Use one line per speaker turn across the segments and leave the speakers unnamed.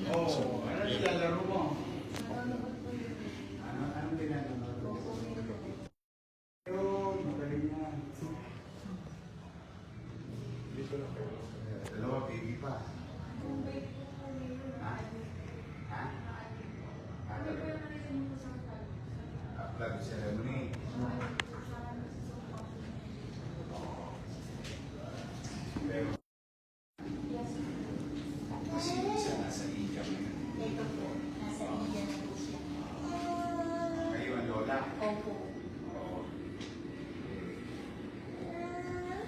Oo, ano nilalaro mo?
Nanonood po yun.
Anong ginagawa mo?
Opo, yun.
Yun, magaling na.
Dito na kayo.
Dalawa, baby pa.
Kung baby po po yun.
Ha? Ha? Ah,
Ano po
talaga?
yung narinig mo sa akin?
Flag ceremony. Pero,
Yes.
kasi isa nasa India ngayon.
Ito po, nasa India na po siya.
Kayo ang lola.
Opo.
Oo.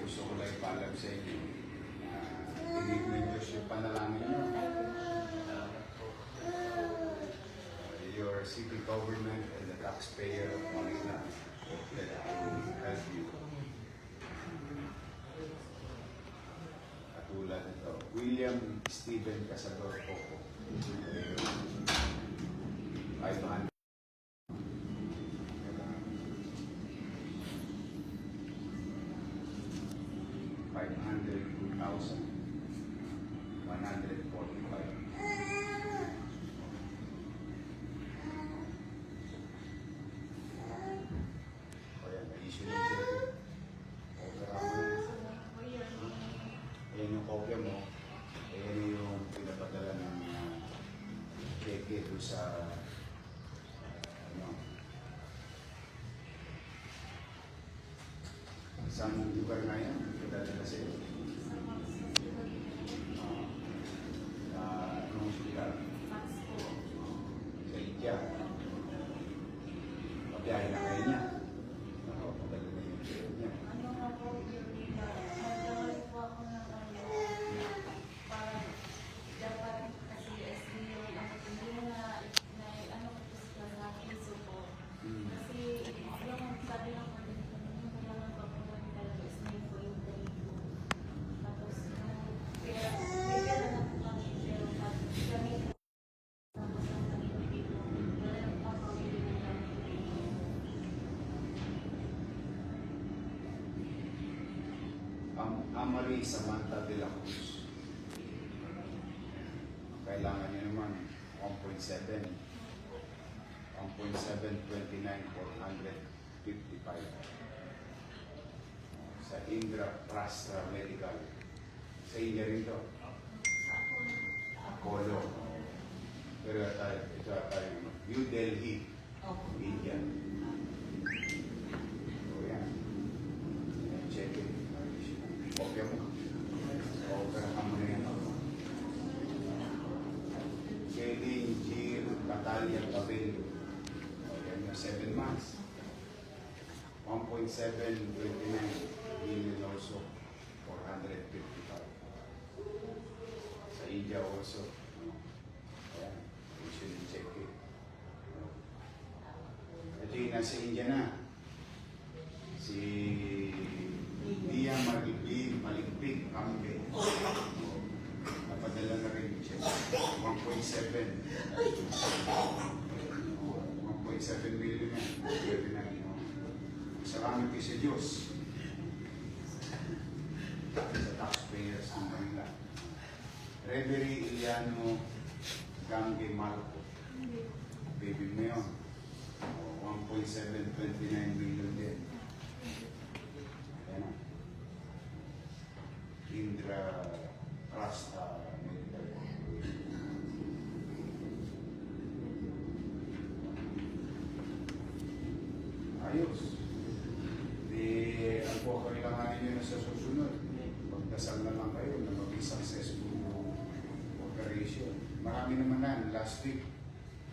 Gusto ko lang ipalag sa inyo na tinig ng Diyos yung panalangin nyo. Your city government and the taxpayer of Manila that I will help you. Katulad ito, William Stephen Casador Poco. 500. 502,145. Ayan, na-issue ng check. Opera mo na. Ayan yung kopya mo. Ayan yung pinapadala ng cheque doon sa ano. Saan lugar na yan? Pinadala sa iyo. Anong hospital? Sa India. Pabiyahe na kayo niya. Padala na yung cheque niya.
Ano nga po yun? Nagdawal po ako ng para dapat kasi SBO ako hindi na ano ko po sa akin so po. Kasi yung sabi lang ko din yung kailangan ko po talaga is may po yung dahil ko. Tapos kaya may pera na po kami pero pag kami tapos ang naging ko wala yung pangpawili ng kami.
Amari Samantha de la Cruz. Kailangan niyo naman 1.7. 1.729,455 sa Indra Prastra Medical. Sa India rin to. Apollo. Pero ito tayo, New Delhi, India. So yan. Check it. Okay mo. Okay ka mo na yan. Kelly G. Natalia Cabello. Okay, 7 months. 1.729 million also. 455. Sa India also. Ayan. You should check it. Ito yung nasa India na. Si Dia Maligpig Kambe. Napadala na rin siya. 1.7. 1.7 million na. Pwede na. Salamat kayo sa Diyos. Sa taxpayers ng Manila. Reverie Iliano Gange Marco. Baby mo yun. 1.729 million din. Ayan na. Indra Prasta Medical. Ayos. Ang po kailanganin nyo na sa susunod. Magdasal na lang kayo na maging successful operation. Marami naman na. Last week,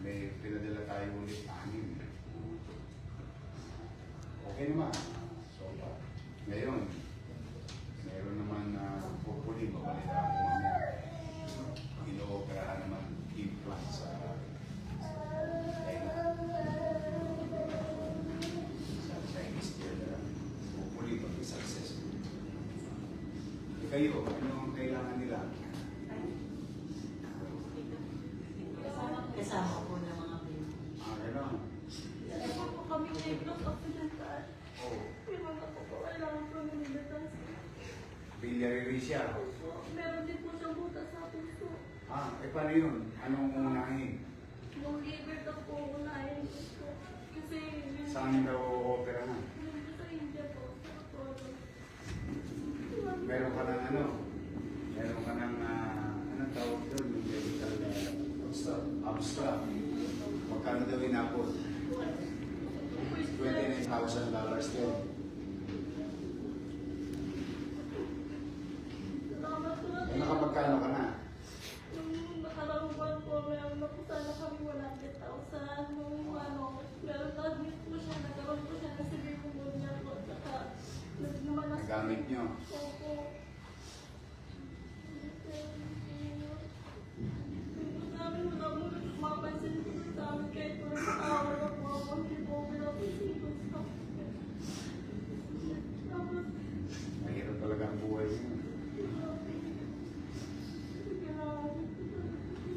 may pinadala tayo ulit 6. Okay naman. So, ngayon, meron naman na hopefully mabalita ako mamaya. Ino-operahan naman implant sa Chinese theater. Hopefully maging successful. Kayo, ano ang kailangan nila?
Kasama po ng mga baby.
Gano'n.
Ito po kami na-block of pinataan.
Oh,
Yung mga po po, kailangan po ng bilitas.
biliary siya.
Meron din po siyang butas sa puso.
Ito paano yun? Anong unahin?
Yung liver daw po unahin ko. Kasi yun.
Saan daw opera na?
Sa India po. Sa Apollo.
Meron ka ng ano? Meron ka ng, anong tawag doon? Yung medical abstract. Magkano daw inapot? $29,000 din.
Salamat po.
Nakamagkano ka na?
Yung nakarang buwan po, meron na po sana kami 100,000. Nung meron na admit po siya, nagkaroon po siya ng severe pneumonia po. Saka, naglumalas po.
Nagamit nyo?
Opo. Sabi mo na mo, mapansin ko sa amin kahit po sa awa na po ako, hindi po ako pinapansin ko sa tapos,
Mahirap talaga ang buhay nyo.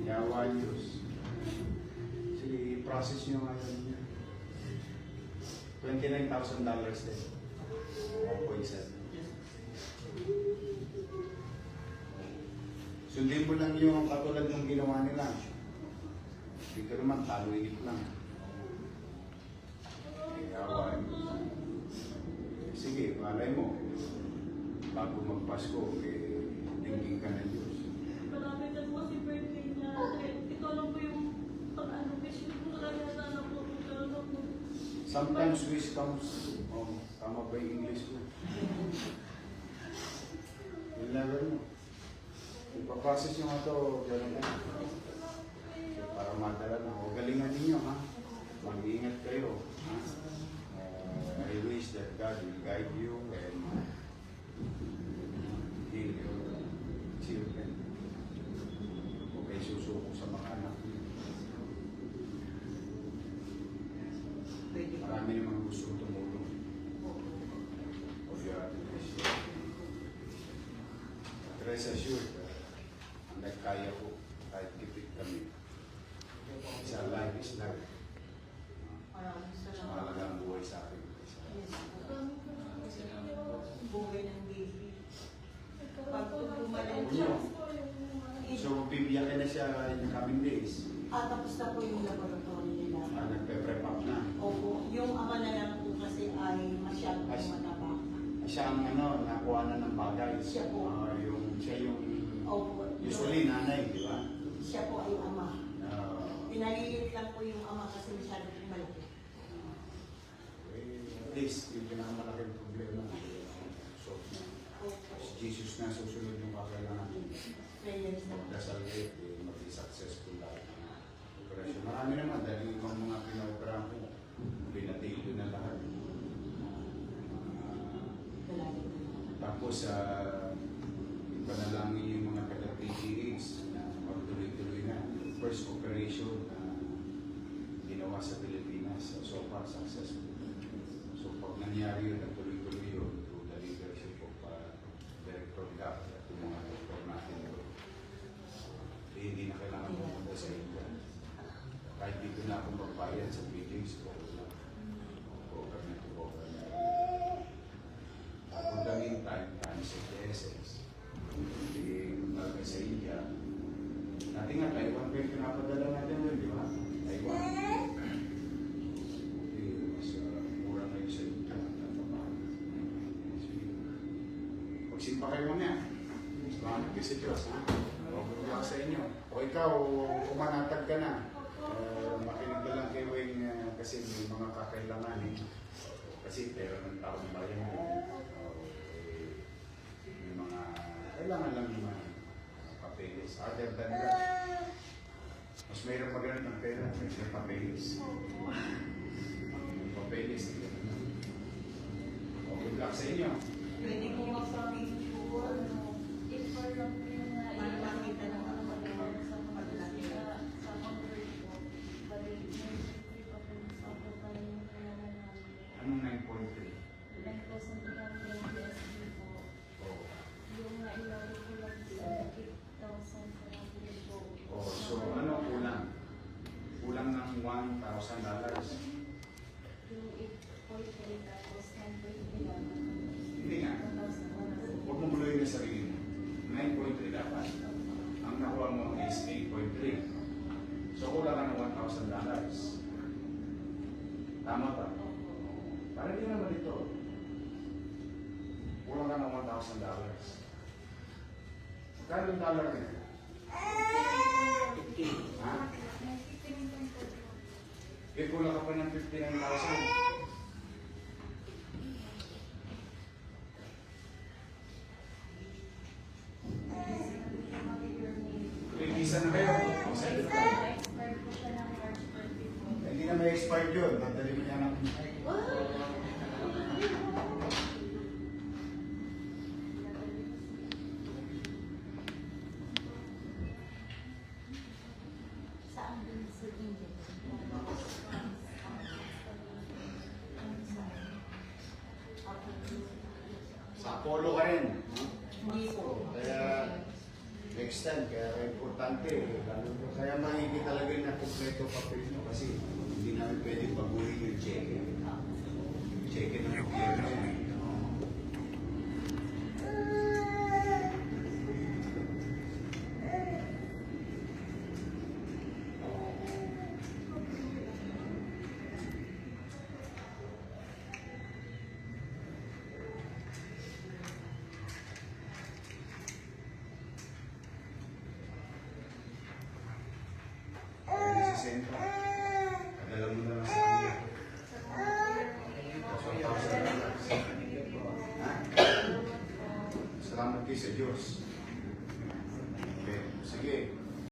Yawa Diyos. Sige, i-process nyo ngayon niya. $29,000 din. 1.7. Sundin mo lang yung katulad ng ginawa nila. Dito naman, talo-init lang. Yawa Diyos. Sige, malay mo. Bago magpasko, tingin ka ng Diyos.
marami na po si birthday niya. Ito lang po yung pag-ano, wish ko po talaga sana po magkaroon ako.
Sometimes wish comes, tama ba yung English ko? You'll never know. Ipaprocess nyo nga ito, gano'n na. Para madala na. O galingan ninyo, ha? Mag-iingat kayo, ha? I wish that God will guide you and heal your children. Huwag kayo susuko sa mga anak niyo. Marami namang gusto tumulong. O your rest assured, hanggang kaya ko, kahit tipid kami. Isa life is life. Mas mahalaga ang buhay sa akin.
Buhay ng baby.
Pag
lumalang
siya.
So, bibiyakin na siya in the coming days.
Tapos na po yung laboratory nila.
Nagpe-prep up na.
Opo, yung ama na lang po kasi ay masyadong mataba.
Siya ang nakuha na ng bagay.
Siya po.
Siya yung,
Opo.
usually nanay, di ba?
Siya po ay ama.
Uh,
Pinalilit lang po yung ama kasi masyadong malaki.
At least, yung pinakamalaking problema. So,
Opo.
si Jesus na susunod yung kakailangan.
Prayers na.
Magdasal kayo, maging successful lahat ng operasyon. Marami naman dahil yung mga pinaoperahan ko, pinatilo na lahat. Tapos, ipanalangin yung mga taga-PGH na magtuloy-tuloy na. First operation na ginawa sa Pilipinas, so far successful. So pag nangyari yun, nagtuloy-tuloy yun through the leadership of Director Gap at yung mga doktor natin yun. Hindi na kailangan pumunta sa India. Kahit dito na akong magbayad sa PGH ko, government to government. At the meantime, times of the essence, hindi talaga sa India. Dati nga, Taiwan pa yung pinapadala natin doon, di ba? Taiwan. Mas mura kayo sa India. Magsimpa kayo muna. Salamat kayo sa Diyos, ha? Huwag lang sa inyo. O ikaw, kumanatag ka na. Makinig ka lang kayo kasi may mga kakailangan eh. Kasi pera ng taong bayan mo. May mga kailangan lang yung mga papeles. Other than that, mas mayroon maganda ng pera. May papeles. May papeles. O, good luck sa inyo.
Pwede po magpa-picture.
If for lang po yung
Makakita ng mga
sa convert po, bali, may pa po sa total yung kailangan namin.
Anong 9.3?
9,320 SB po.
Oh.
Yung nailaro ko lang sa 8,400 po.
Oh, so ano kulang? Kulang ng $1,000.
Yung 8.3 tapos 9.3 lang.
Hindi nga.
1,100.
Huwag mong buloyin na sarili mo. 9.3 dapat. Ang nakuha mo is 8.3. $1,000. Tama ba? Para din naman ito. Kulang ka ng $1,000. Kano yung dollar niya? Ha? Eh, kulang ka pa ng 59,000. Visa na kayo. Excited ka.
Na-expire po siya ng March 24.
Hindi na may expired yun. Dadali mo niya ng...
Saan din sa India?
Sa Apollo ka rin. No?
Hindi po.
Kaya next time, kaya importante. Kaya mahigit talaga na kompleto papel nyo kasi hindi namin pwede baguhin yung cheque. Cheque ng gobyerno. Kaya si Sentro, padala mo na lang sa kanya. $1,000. Ha? Salamat kayo sa Diyos.